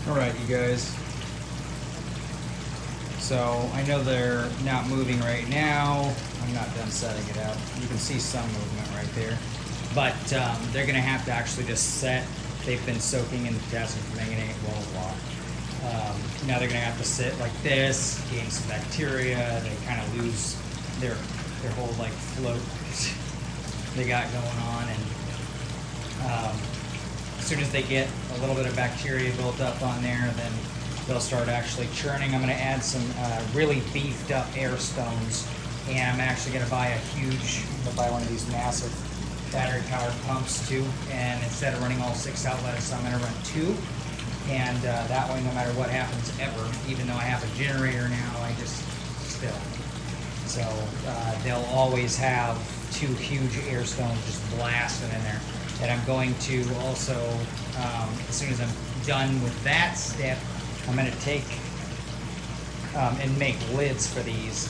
Alright, you guys. So, I know they're not moving right now. I'm not done setting it up. You can see some movement right there. But they're going to have to actually just set. They've been soaking in potassium permanganate, blah, blah, blah. Now they're going to have to sit like this, gain some bacteria. They kind of lose their whole like float they got going on. And as soon as they get a little bit of bacteria built up on there, then they'll start actually churning. I'm going to add some really beefed up air stones, and I'm actually going to buy one of these massive battery powered pumps too. And instead of running all 6 outlets, I'm going to run 2, and that way, no matter what happens ever, even though I have a generator now, I just still. So they'll always have 2 huge air stones just blasting in there. And I'm going to also, as soon as I'm done with that step, I'm going to take and make lids for these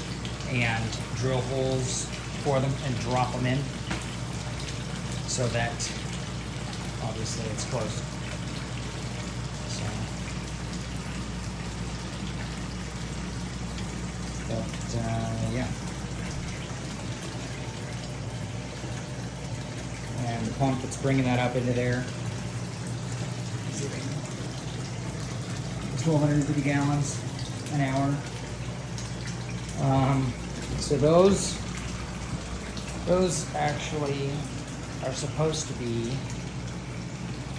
and drill holes for them and drop them in so that obviously it's closed. So, but yeah. And the pump that's bringing that up into there, 1,250 gallons an hour. So those actually are supposed to be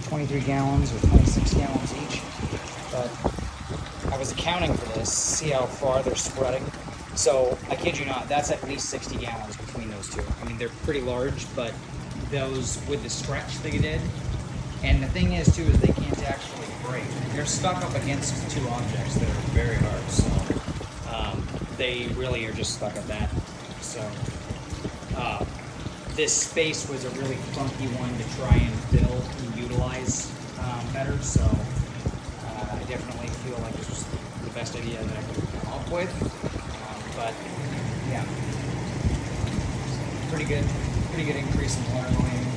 23 gallons or 26 gallons each. But I was accounting for this, see how far they're spreading. So I kid you not, that's at least 60 gallons between those two. I mean, they're pretty large, but those with the stretch they did. And the thing is, too, is they can't actually break. They're stuck up against 2 objects that are very hard, so they really are just stuck at that. So this space was a really funky one to try and fill and utilize better, so I definitely feel like this was the best idea that I could come up with. But yeah, pretty good increase in water volume.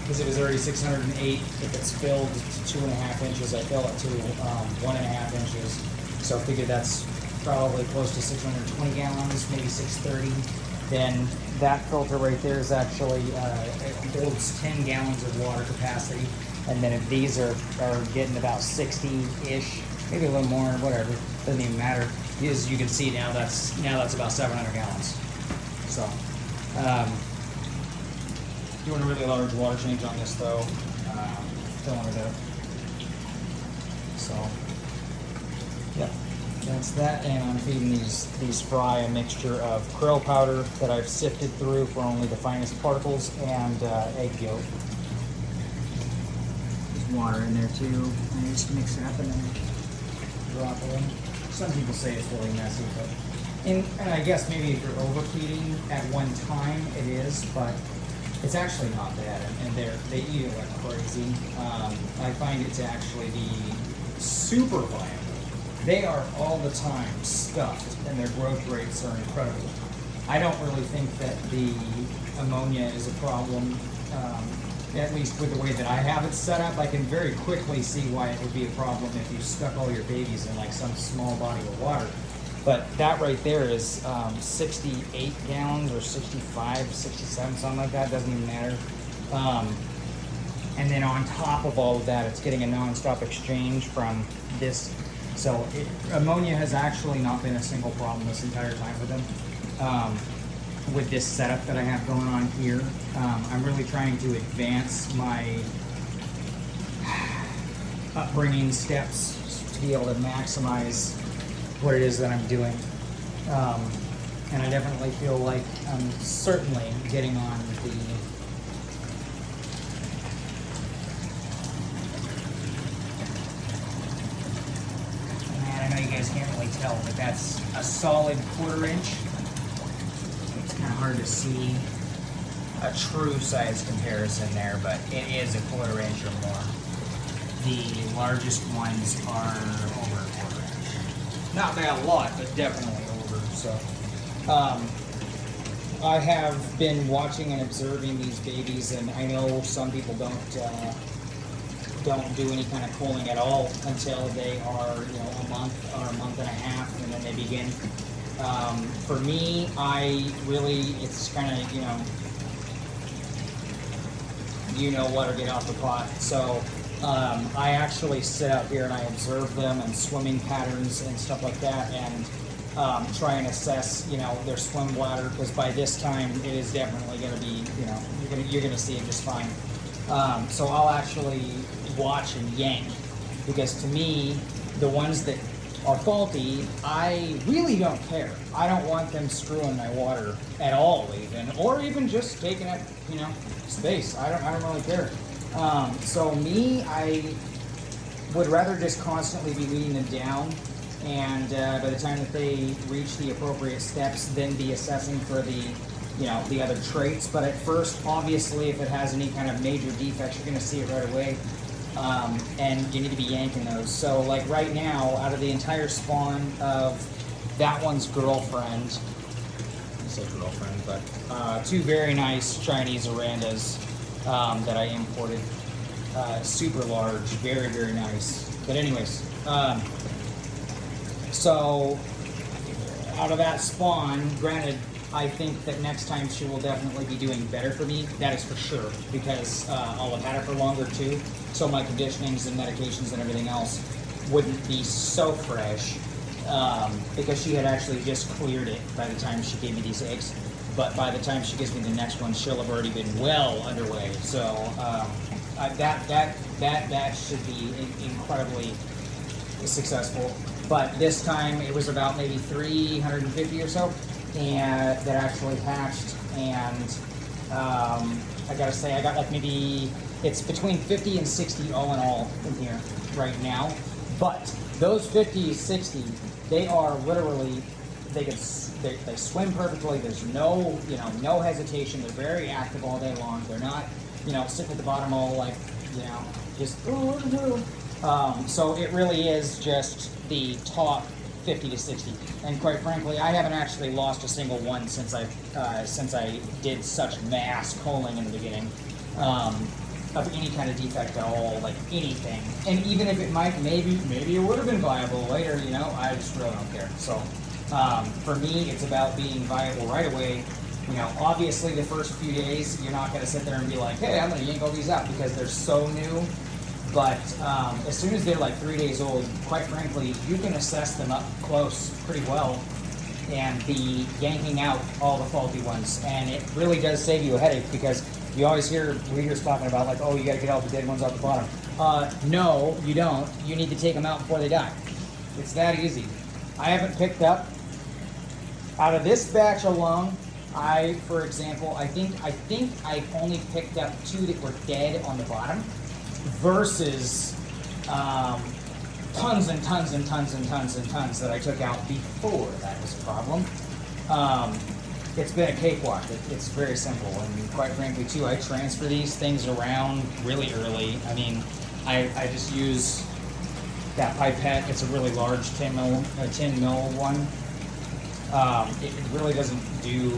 Because it was already 608. If it's filled to 2.5 inches, I fill it to 1.5 inches. So I figured that's probably close to 620 gallons, maybe 630. Then that filter right there is actually it holds 10 gallons of water capacity. And then if these are getting about 60-ish, maybe a little more, whatever, doesn't even matter. As you can see now, that's about 700 gallons. So. Doing a really large water change on this though, filling it up. So, yeah, that's that. And I'm feeding these fry a mixture of krill powder that I've sifted through for only the finest particles and egg yolk. There's water in there too. And I just mix it up and then drop it in. Some people say it's really messy, but and I guess maybe if you're overfeeding at one time, it is, but it's actually not bad, and they eat it like crazy. I find it to actually be super viable. They are all the time stuffed, and their growth rates are incredible. I don't really think that the ammonia is a problem, at least with the way that I have it set up. I can very quickly see why it would be a problem if you stuck all your babies in like some small body of water. But that right there is 68 gallons or 65, 67, something like that. Doesn't even matter. And then on top of all of that, it's getting a non-stop exchange from this. So ammonia has actually not been a single problem this entire time with them. With this setup that I have going on here, I'm really trying to advance my upbringing steps to be able to maximize what it is that I'm doing. And I definitely feel like I'm certainly getting on the man, I know you guys can't really tell, but that's a solid 1/4 inch. It's kind of hard to see a true size comparison there, but it is a 1/4 inch or more. The largest ones are over a 1/4 inch. Not by a lot, but definitely over. So, I have been watching and observing these babies, and I know some people don't do any kind of culling at all until they are, a month or a month and a half, and then they begin. For me, it's kind of, what, or get off the pot. So I actually sit out here and I observe them and swimming patterns and stuff like that, and try and assess, their swim bladder, because by this time it is definitely going to be, you're going to see it just fine. So I'll actually watch and yank, because to me, the ones that are faulty, I really don't care. I don't want them screwing my water at all, or even just taking up, space. I don't really care. So me, I would rather just constantly be leading them down, and by the time that they reach the appropriate steps, then be assessing for the other traits. But at first, obviously, if it has any kind of major defects, you're going to see it right away. And you need to be yanking those. So like right now, out of the entire spawn of that one's girlfriend, I say girlfriend, but two very nice Chinese Arandas that I imported. Super large, very, very nice. But anyways, so out of that spawn, granted, I think that next time she will definitely be doing better for me. That is for sure, because I'll have had her for longer too. So my conditionings and medications and everything else wouldn't be so fresh, because she had actually just cleared it by the time she gave me these eggs. But by the time she gives me the next one, she'll have already been well underway. So that should be incredibly successful. But this time it was about maybe 350 or so, and that actually hatched. And I gotta say, I got like maybe, it's between 50 and 60 all in all in here right now. But those 50, 60, they are literally, they swim perfectly. There's no, no hesitation. They're very active all day long. They're not, sitting at the bottom all like, just, so it really is just the top 50 to 60. And quite frankly, I haven't actually lost a single one since I did such mass culling in the beginning. Of any kind of defect at all, like anything. And even if it maybe it would have been viable later, I just really don't care. So for me, it's about being viable right away. Obviously the first few days, you're not gonna sit there and be like, hey, I'm gonna yank all these out, because they're so new. But as soon as they're like 3 days old, quite frankly, you can assess them up close pretty well and be yanking out all the faulty ones. And it really does save you a headache, because you always hear breeders talking about like, oh, you gotta get all the dead ones off the bottom. No, you don't. You need to take them out before they die. It's that easy. I haven't picked up, out of this batch alone, for example, I think I only picked up 2 that were dead on the bottom, versus tons and tons and tons and tons and tons that I took out before that was a problem. It's been a cakewalk. It's very simple, and quite frankly too, I transfer these things around really early. I mean, I just use that pipette. It's a really large 10 mil one. It really doesn't do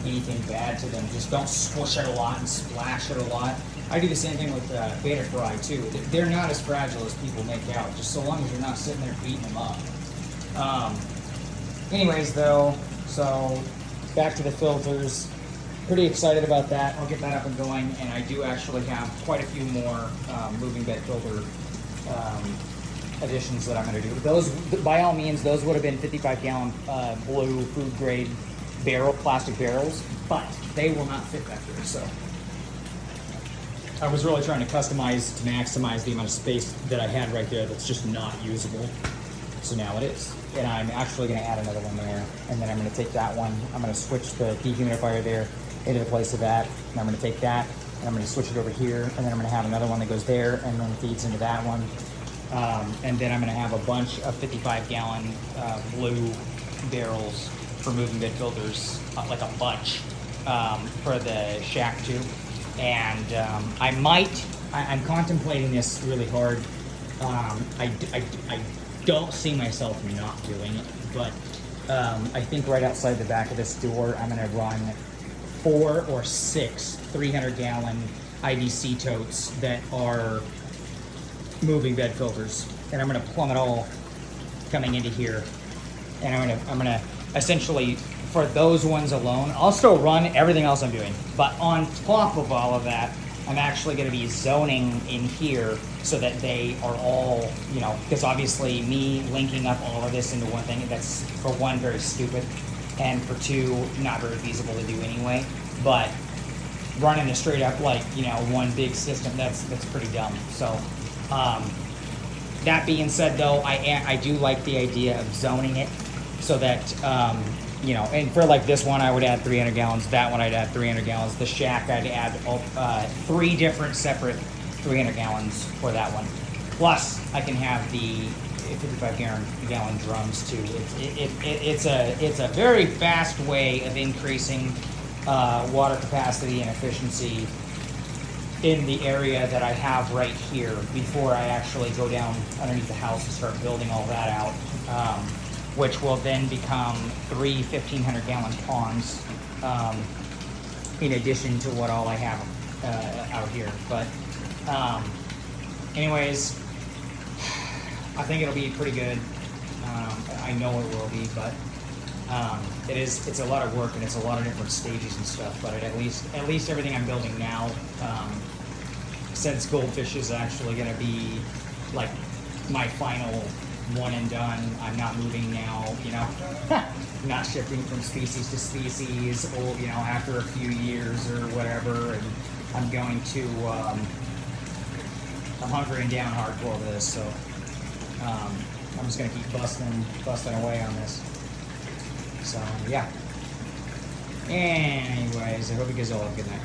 anything bad to them. Just don't squish it a lot and splash it a lot. I do the same thing with beta fry too. They're not as fragile as people make out, just so long as you're not sitting there beating them up. Anyways though, so back to the filters. Pretty excited about that. I'll get that up and going, and I do actually have quite a few more moving bed filter additions that I'm going to do. Those, by all means, those would have been 55-gallon blue food grade plastic barrels, but they will not fit back there. So I was really trying to customize to maximize the amount of space that I had right there that's just not usable. So now it is. And I'm actually going to add another one there, and then I'm going to take that one, I'm going to switch the dehumidifier there into the place of that, and I'm going to take that, and I'm going to switch it over here, and then I'm going to have another one that goes there, and then feeds into that one. And then I'm going to have a bunch of 55-gallon blue barrels for moving bed filters, like a bunch, for the shack too. And I'm contemplating this really hard. I don't see myself not doing it, but I think right outside the back of this door, I'm gonna run 4 or 6 300-gallon IBC totes that are moving bed filters, and I'm gonna plumb it all coming into here, and I'm gonna essentially, for those ones alone, I'll still run everything else I'm doing, but on top of all of that, I'm actually gonna be zoning in here so that they are all, you know, because obviously me linking up all of this into one thing, that's for one, very stupid, and for two, not very feasible to do anyway, but running a straight up, like, you know, one big system, that's pretty dumb. So, that being said though, I do like the idea of zoning it so that, you know, and for like this one, I would add 300 gallons. That one, I'd add 300 gallons. The shack, I'd add 3 different separate 300 gallons for that one. Plus, I can have the 55-gallon drums too. It's a very fast way of increasing water capacity and efficiency in the area that I have right here before I actually go down underneath the house and start building all that out. Which will then become 3 1,500-gallon ponds, in addition to what all I have out here. But anyways, I think it'll be pretty good. I know it will be, but it's a lot of work and it's a lot of different stages and stuff. But at least everything I'm building now, since Goldfish is actually going to be like my final one and done, I'm not moving now, you know, not shifting from species to species, or, you know, after a few years or whatever, and I'm going to, I'm hunkering down hardcore with this, so, I'm just gonna keep busting away on this. So, yeah. Anyways, I hope you guys all have a good night.